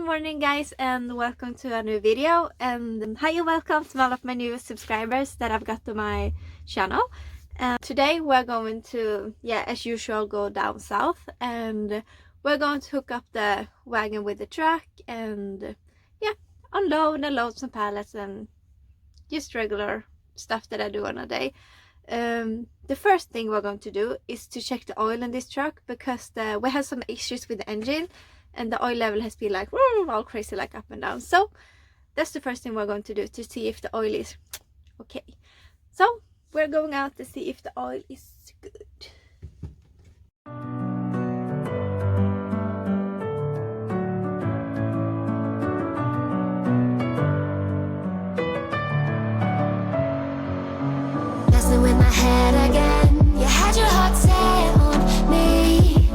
Good morning guys, and welcome to a new video, and hi and welcome to all of my new subscribers that I've got to my channel. Today we're going to, as usual, go down south, and we're going to hook up the wagon with the truck and unload and load some pallets and just regular stuff that I do on a day. The first thing we're going to do is to check the oil in this truck, because we have some issues with the engine and the oil level has been like all crazy, like up and down. So that's the first thing we're going to do, to see if the oil is okay. So we're going out to see if the oil is good. Messing with my head again. You had your heart set on me,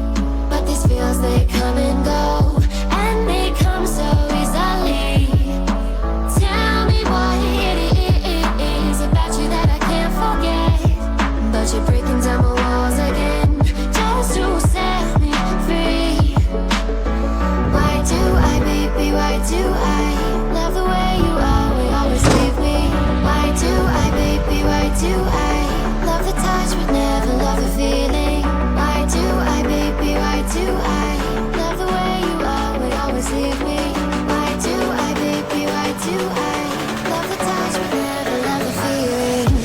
but these feels, they come and go, and they come so easily. Tell me what it is about you that I can't forget, but you're breaking down my walls again, just to set me free. Why do I, baby, why do I love the way you always leave me? Why do I, baby, why do I love the touch but never love the feeling? Why do I, baby, why do I love the way you always leave me? Why do I, baby, why do I love the touch but never love the feeling?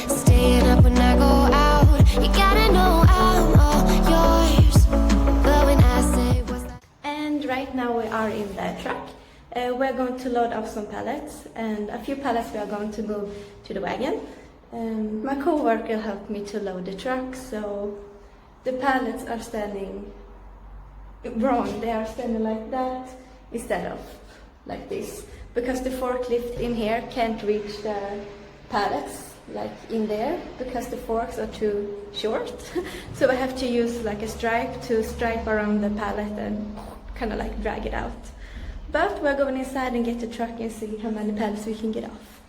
Staying up when I go out, you gotta know I'm all yours. But when I say what's that? And right now we are in the truck. We're going to load up some pallets, and a few pallets we are going to move to the wagon. My co-worker helped me to load the truck, so the pallets are standing wrong. They are standing like that instead of like this, because the forklift in here can't reach the pallets like in there, because the forks are too short. So I have to use like a stripe to stripe around the pallet and kind of like drag it out. But we're going inside and get the truck and see how many pallets we can get off.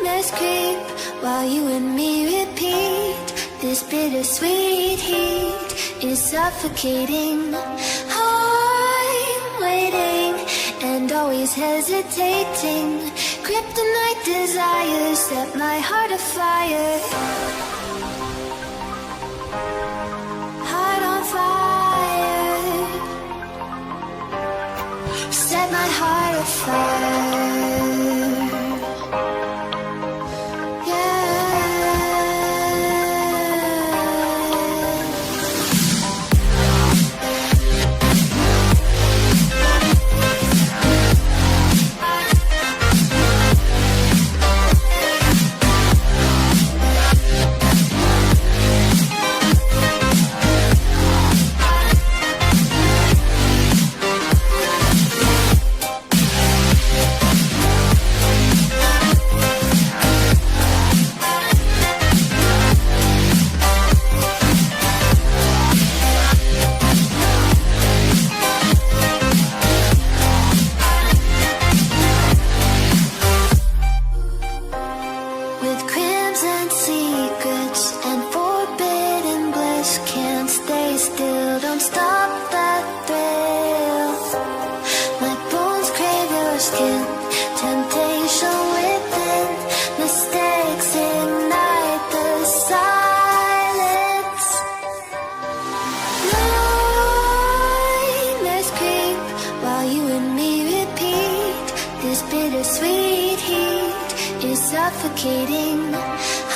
Nightmares creep while you and me repeat. This bittersweet heat is suffocating. I'm waiting and always hesitating. Kryptonite desires set my heart afire. Heart on fire. Set my heart afire. sweet heat is suffocating.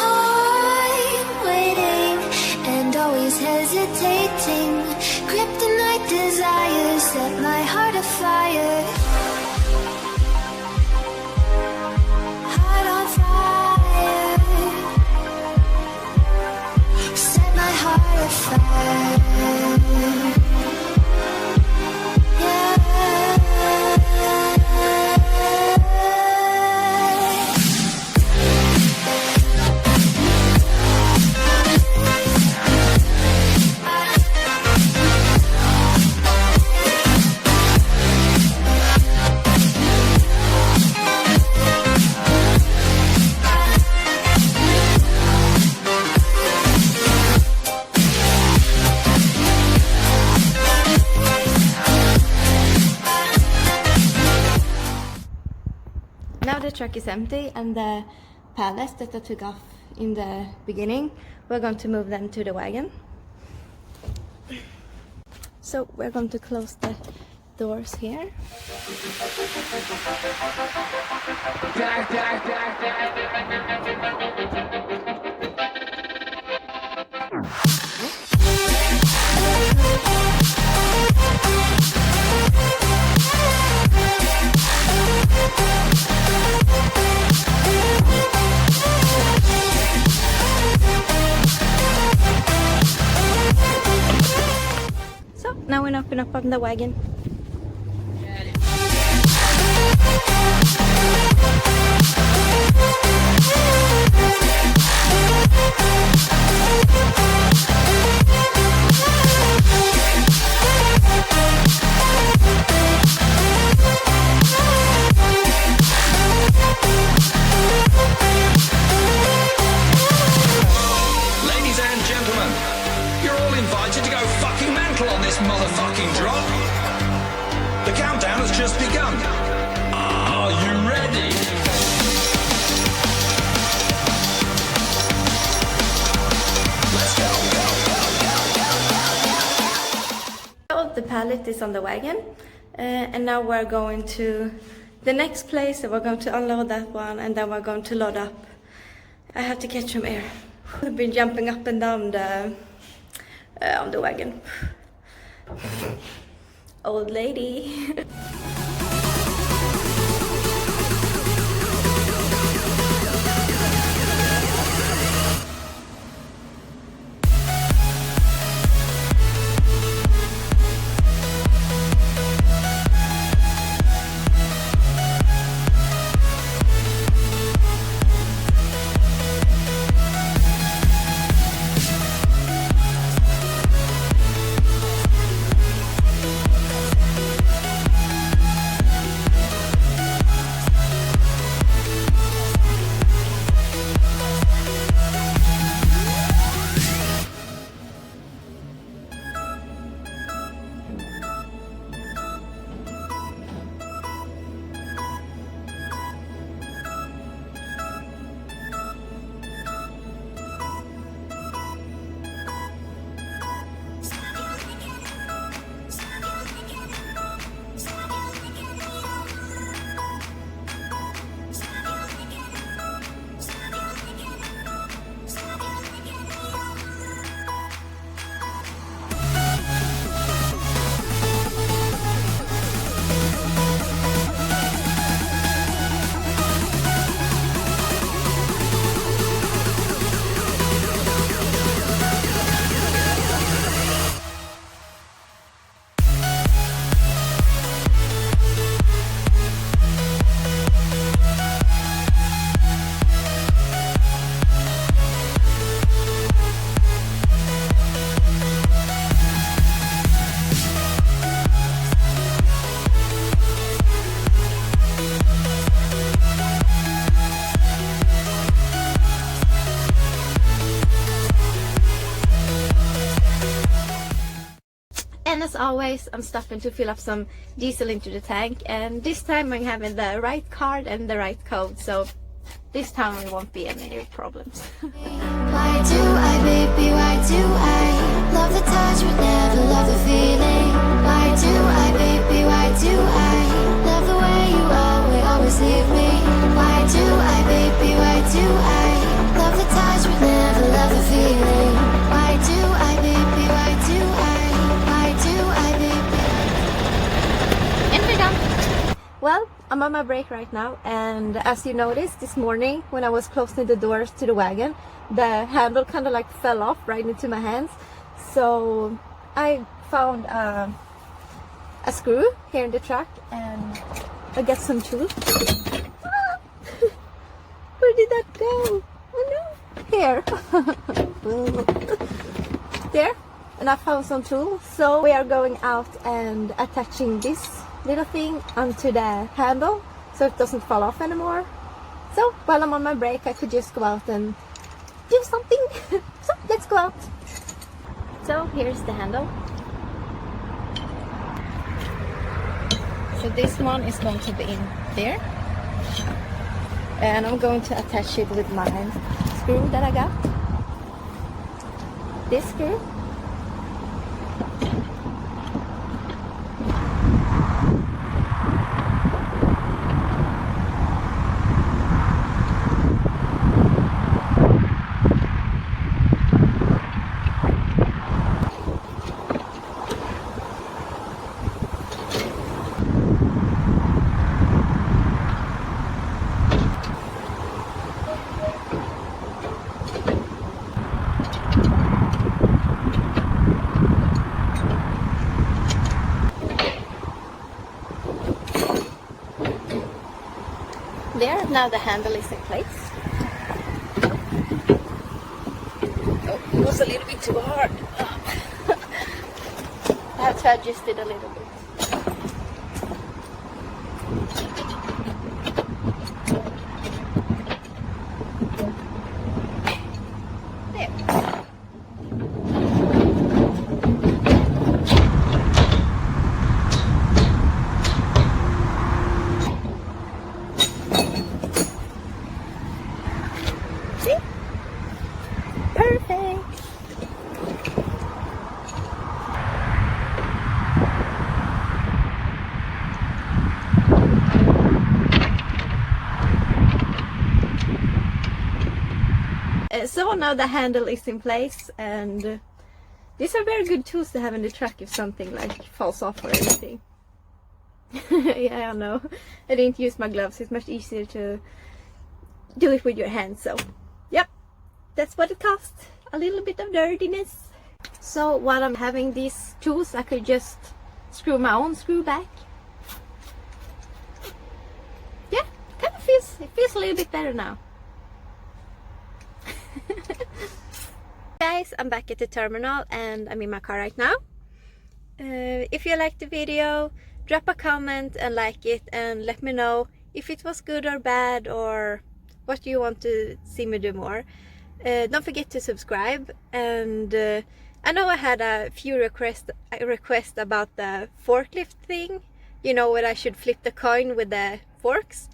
I'm waiting and always hesitating. Kryptonite desires set my heart afire. Heart on fire. Set my heart afire. Now the truck is empty and the pallets that I took off in the beginning, we're going to move them to the wagon. So we're going to close the doors here. Now we're open up on the wagon. Ladies and gentlemen, you're all invited to go fucking mental on this motherfucking drop. The countdown has just begun. Are you ready? Let's go, So the pallet is on the wagon, and now we're going to the next place. So we're going to unload that one, and then we're going to load up. I have to catch some air. I've been jumping up and down on the wagon. Old lady. And as always, I'm stopping to fill up some diesel into the tank, and this time I'm having the right card and the right code, so this time there won't be any problems. Why do I, baby, why do I love the touch but never love the feeling? Why do I, baby, why do I love the way you always always leave me. Why do I, baby, why do I love the touch but never love the feeling? Why do I, baby, why do I, baby? And we're done. Well, I'm on my break right now, and as you noticed this morning when I was closing the doors to the wagon, the handle kind of like fell off right into my hands. So I found a screw here in the truck, and I got some tools. Ah! Where did that go? Oh no! Here. There. And I found some tools. So we are going out and attaching this little thing onto the handle so it doesn't fall off anymore. So while I'm on my break, I could just go out and do something. So let's go out. So here's the handle. So this one is going to be in there, and I'm going to attach it with my screw that I got. This screw. There, now the handle is in place. Oh, it was a little bit too hard. I have to adjust it a little bit. There. See? Perfect. So now the handle is in place, and these are very good tools to have in the truck if something like falls off or anything. Yeah, I know. I didn't use my gloves. It's much easier to do it with your hands. So, yep, that's what it costs. A little bit of dirtiness. So while I'm having these tools, I could just screw my own screw back. Yeah, kind of feels a little bit better now. Guys, I'm back at the terminal and I'm in my car right now. If you liked the video, drop a comment and like it, and let me know if it was good or bad, or what you want to see me do more. Don't forget to subscribe, and I know I had a few requests about the forklift thing, you know, where I should flip the coin with the forks.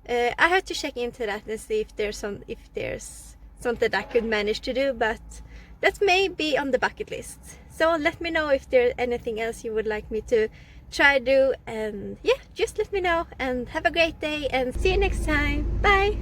I have to check into that and see if there's something I could manage to do, but that may be on the bucket list. So let me know if there's anything else you would like me to try do, and yeah, just let me know, and have a great day and see you next time. Bye.